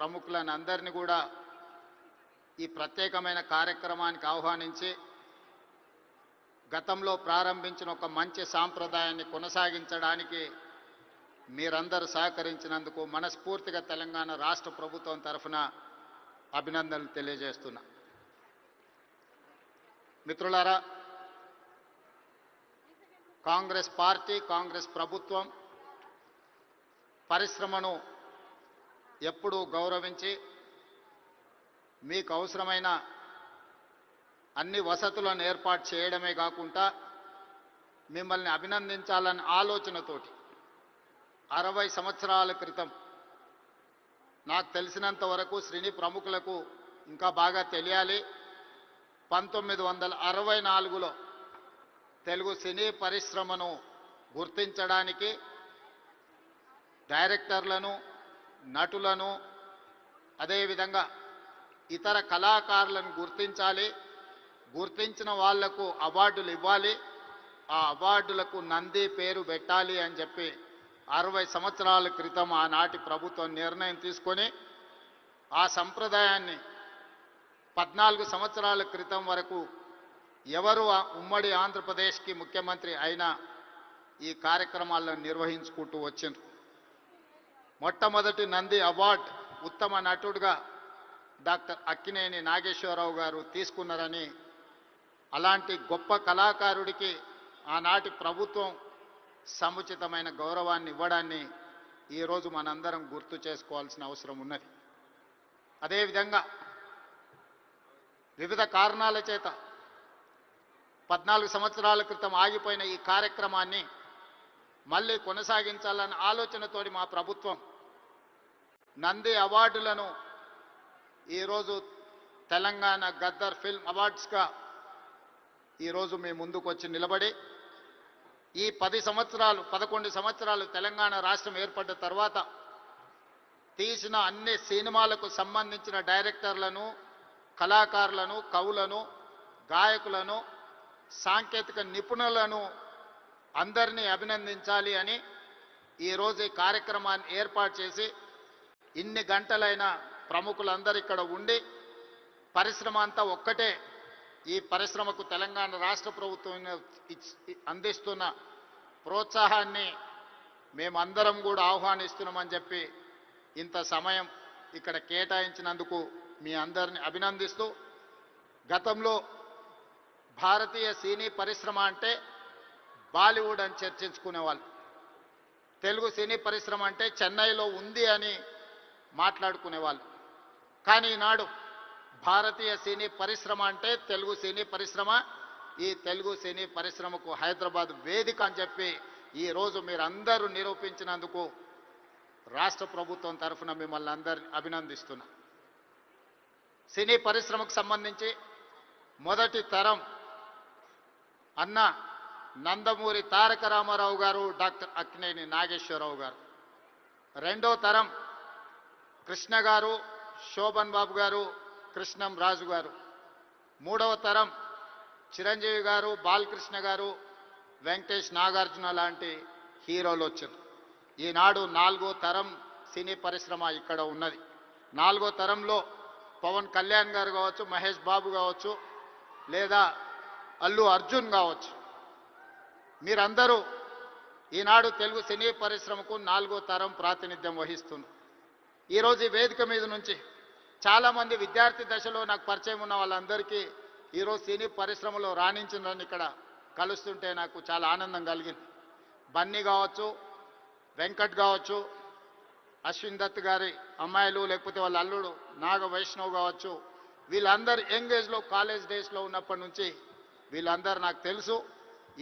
ప్రముఖులను అందరినీ కూడా ఈ ప్రత్యేకమైన కార్యక్రమానికి ఆహ్వానించి గతంలో ప్రారంభించిన ఒక మంచి సాంప్రదాయాన్ని కొనసాగించడానికి మీరందరూ సహకరించినందుకు మనస్ఫూర్తిగా తెలంగాణ రాష్ట్ర ప్రభుత్వం తరఫున అభినందనలు తెలియజేస్తున్నా. మిత్రులారా, కాంగ్రెస్ పార్టీ, కాంగ్రెస్ ప్రభుత్వం పరిశ్రమను ఎప్పుడూ గౌరవించి మీకు అవసరమైన అన్ని వసతులను ఏర్పాటు చేయడమే కాకుండా మిమ్మల్ని అభినందించాలన్న ఆలోచనతోటి 60 సంవత్సరాల క్రితం నాకు తెలిసినంత వరకు సినీ ప్రముఖులకు ఇంకా బాగా తెలియాలి, 1964లో తెలుగు సినీ పరిశ్రమను గుర్తించడానికి డైరెక్టర్లను, నటులను, అదేవిధంగా ఇతర కళాకారులను గుర్తించాలి, గుర్తించిన వాళ్లకు అవార్డులు ఇవ్వాలి, ఆ అవార్డులకు నంది పేరు పెట్టాలి అని చెప్పి 60 సంవత్సరాల క్రితం ఆనాటి ప్రభుత్వం నిర్ణయం తీసుకొని ఆ సంప్రదాయాన్ని 14 సంవత్సరాల క్రితం వరకు ఎవరు ఉమ్మడి ఆంధ్రప్రదేశ్కి ముఖ్యమంత్రి అయినా ఈ కార్యక్రమాలను నిర్వహించుకుంటూ వచ్చిండ్రు. మొట్టమొదటి నంది అవార్డు ఉత్తమ నటుడుగా డాక్టర్ అక్కినేని నాగేశ్వరరావు గారు తీసుకున్నారని, అలాంటి గొప్ప కళాకారుడికి ఆనాటి ప్రభుత్వం సముచితమైన గౌరవాన్ని ఇవ్వడాన్ని ఈరోజు మనందరం గుర్తు చేసుకోవాల్సిన అవసరం ఉన్నది. అదేవిధంగా వివిధ కారణాల చేత 14 సంవత్సరాల క్రితం ఆగిపోయిన ఈ కార్యక్రమాన్ని మళ్ళీ కొనసాగించాలన్న ఆలోచనతోటి మా ప్రభుత్వం నంది అవార్డులను ఈరోజు తెలంగాణ గద్దర్ ఫిల్మ్ అవార్డ్స్గా ఈరోజు మీ ముందుకు వచ్చి నిలబడి ఈ 11 సంవత్సరాలు తెలంగాణ రాష్ట్రం ఏర్పడ్డ తర్వాత తీసిన అన్ని సినిమాలకు సంబంధించిన డైరెక్టర్లను, కళాకారులను, కవులను, గాయకులను, సాంకేతిక నిపుణులను అందరినీ అభినందించాలి అని ఈరోజు ఈ కార్యక్రమాన్ని ఏర్పాటు చేసి ఇన్ని గంటలైన ప్రముఖులందరూ ఇక్కడ ఉండి పరిశ్రమ అంతా ఒక్కటే, ఈ పరిశ్రమకు తెలంగాణ రాష్ట్ర ప్రభుత్వం అందిస్తున్న ప్రోత్సాహాన్ని మేమందరం కూడా ఆహ్వానిస్తున్నామని చెప్పి ఇంత సమయం ఇక్కడ కేటాయించినందుకు మీ అందరిని అభినందిస్తూ, గతంలో భారతీయ సినీ పరిశ్రమ అంటే బాలీవుడ్ అని చర్చించుకునేవాళ్ళు, తెలుగు సినీ పరిశ్రమ అంటే చెన్నైలో ఉంది అని మాట్లాడుకునేవాళ్ళు. కానీ ఈనాడు భారతీయ సినీ పరిశ్రమ అంటే తెలుగు సినీ పరిశ్రమ, ఈ తెలుగు సినీ పరిశ్రమకు హైదరాబాద్ వేదిక అని చెప్పి ఈరోజు మీరందరూ నిరూపించినందుకు రాష్ట్ర ప్రభుత్వం తరఫున మిమ్మల్ని అందరినీ అభినందిస్తున్నా. సినీ పరిశ్రమకు సంబంధించి మొదటి తరం అన్న నందమూరి తారక రామారావు గారు, డాక్టర్ అక్కినేని నాగేశ్వరరావు గారు. రెండో తరం కృష్ణ గారు, శోభన్ బాబు గారు, కృష్ణం రాజు గారు. మూడవ తరం చిరంజీవి గారు, బాలకృష్ణ గారు, వెంకటేష్, నాగార్జున లాంటి హీరోలు వచ్చారు. ఈనాడు 4వ తరం సినీ పరిశ్రమ ఇక్కడ ఉన్నది. 4వ తరంలో పవన్ కళ్యాణ్ గారు కావచ్చు, మహేష్ బాబు కావచ్చు, లేదా అల్లు అర్జున్ కావచ్చు. మీరందరూ ఈనాడు తెలుగు సినీ పరిశ్రమకు 4వ తరం ప్రాతినిధ్యం వహిస్తున్నారు. ఈరోజు ఈ వేదిక మీద నుంచి చాలామంది విద్యార్థి దశలో నాకు పరిచయం ఉన్న వాళ్ళందరికీ ఈరోజు సినీ పరిశ్రమలో రాణించిందని ఇక్కడ కలుస్తుంటే నాకు చాలా ఆనందం కలిగింది. బన్నీ కావచ్చు, వెంకట్ కావచ్చు, అశ్విన్ దత్ గారి అమ్మాయిలు, లేకపోతే వాళ్ళ అల్లుడు నాగ వైష్ణవ్ కావచ్చు, వీళ్ళందరూ యంగ్ ఏజ్లో కాలేజ్ డేస్లో ఉన్నప్పటి నుంచి వీళ్ళందరూ నాకు తెలుసు.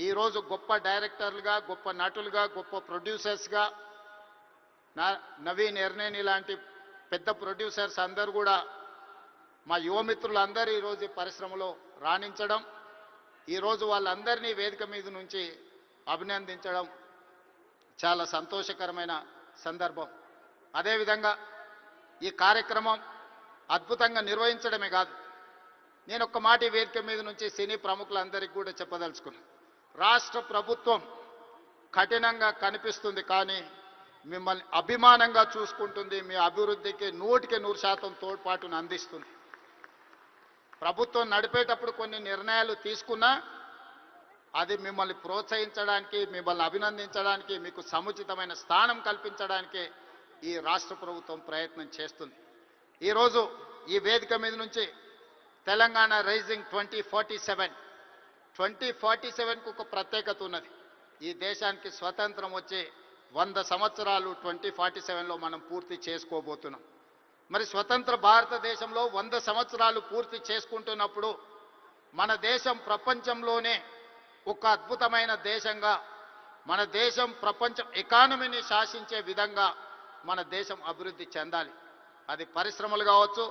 ఈరోజు గొప్ప డైరెక్టర్లుగా, గొప్ప నటులుగా, గొప్ప ప్రొడ్యూసర్స్గా, నవీన్ ఎర్నేని లాంటి పెద్ద ప్రొడ్యూసర్స్ అందరూ కూడా మా యువమిత్రులందరూ ఈరోజు ఈ పరిశ్రమలో రాణించడం, ఈరోజు వాళ్ళందరినీ వేదిక మీద నుంచి అభినందించడం చాలా సంతోషకరమైన సందర్భం. అదేవిధంగా ఈ కార్యక్రమం అద్భుతంగా నిర్వహించడమే కాదు, నేను ఒక్క మాట ఈ వేదిక మీద నుంచి సినీ ప్రముఖులందరికీ కూడా చెప్పదలుచుకున్నాను. రాష్ట్ర ప్రభుత్వం కఠినంగా కనిపిస్తుంది, కానీ మిమ్మల్ని అభిమానంగా చూసుకుంటుంది. మీ అభివృద్ధికి 100% తోడ్పాటును అందిస్తుంది. ప్రభుత్వం నడిపేటప్పుడు కొన్ని నిర్ణయాలు తీసుకున్నా అది మిమ్మల్ని ప్రోత్సహించడానికి, మిమ్మల్ని అభినందించడానికి, మీకు సముచితమైన స్థానం కల్పించడానికి ఈ రాష్ట్ర ప్రభుత్వం ప్రయత్నం చేస్తుంది. ఈరోజు ఈ వేదిక మీద నుంచి తెలంగాణ రైజింగ్ 2047కు ఒక ప్రత్యేకత ఉన్నది. ఈ దేశానికి స్వతంత్రం వచ్చి 100 సంవత్సరాలు 2047లో మనం పూర్తి చేసుకోబోతున్నాం. మరి స్వతంత్ర భారతదేశంలో 100 సంవత్సరాలు పూర్తి చేసుకుంటున్నప్పుడు మన దేశం ప్రపంచంలోనే ఒక అద్భుతమైన దేశంగా, మన దేశం ప్రపంచం ఎకానమీని శాసించే విధంగా మన దేశం అభివృద్ధి చెందాలి. అది పరిశ్రమలు కావచ్చు,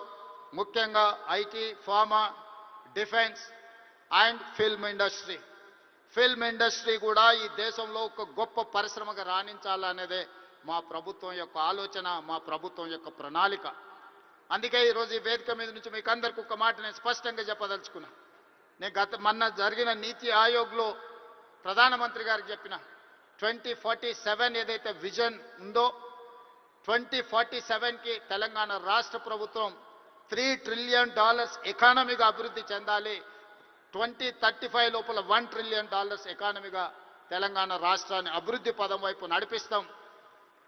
ముఖ్యంగా IT, pharma, defence and film industry. Film industry కూడా ఈ దేశంలో ఒక గొప్ప పరిశ్రమగా రాణించాలనేదే మా ప్రభుత్వం యొక్క ఆలోచన, మా ప్రభుత్వం యొక్క ప్రణాళిక. అందుకే ఈరోజు ఈ వేదిక మీద నుంచి మీకు అందరికీ ఒక మాట నేను స్పష్టంగా చెప్పదలుచుకున్నా. నేను మొన్న జరిగిన నీతి ఆయోగ్లో ప్రధానమంత్రి గారికి చెప్పిన 2047 ఏదైతే విజన్ ఉందో 2047కి తెలంగాణ రాష్ట్ర ప్రభుత్వం $3 ట్రిలియన్ ఎకానమీగా అభివృద్ధి చెందాలి. 2035 లోపల $1 ట్రిలియన్ ఎకానమీగా తెలంగాణ రాష్ట్రాన్ని అభివృద్ధి పదం వైపు నడిపిస్తాం.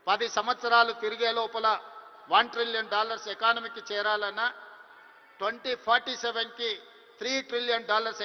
10 సంవత్సరాలు తిరిగే లోపల $1 ట్రిలియన్ ఎకానమీకి చేరాలన్నా 2047కి $3 ట్రిలియన్ ఎకానమీ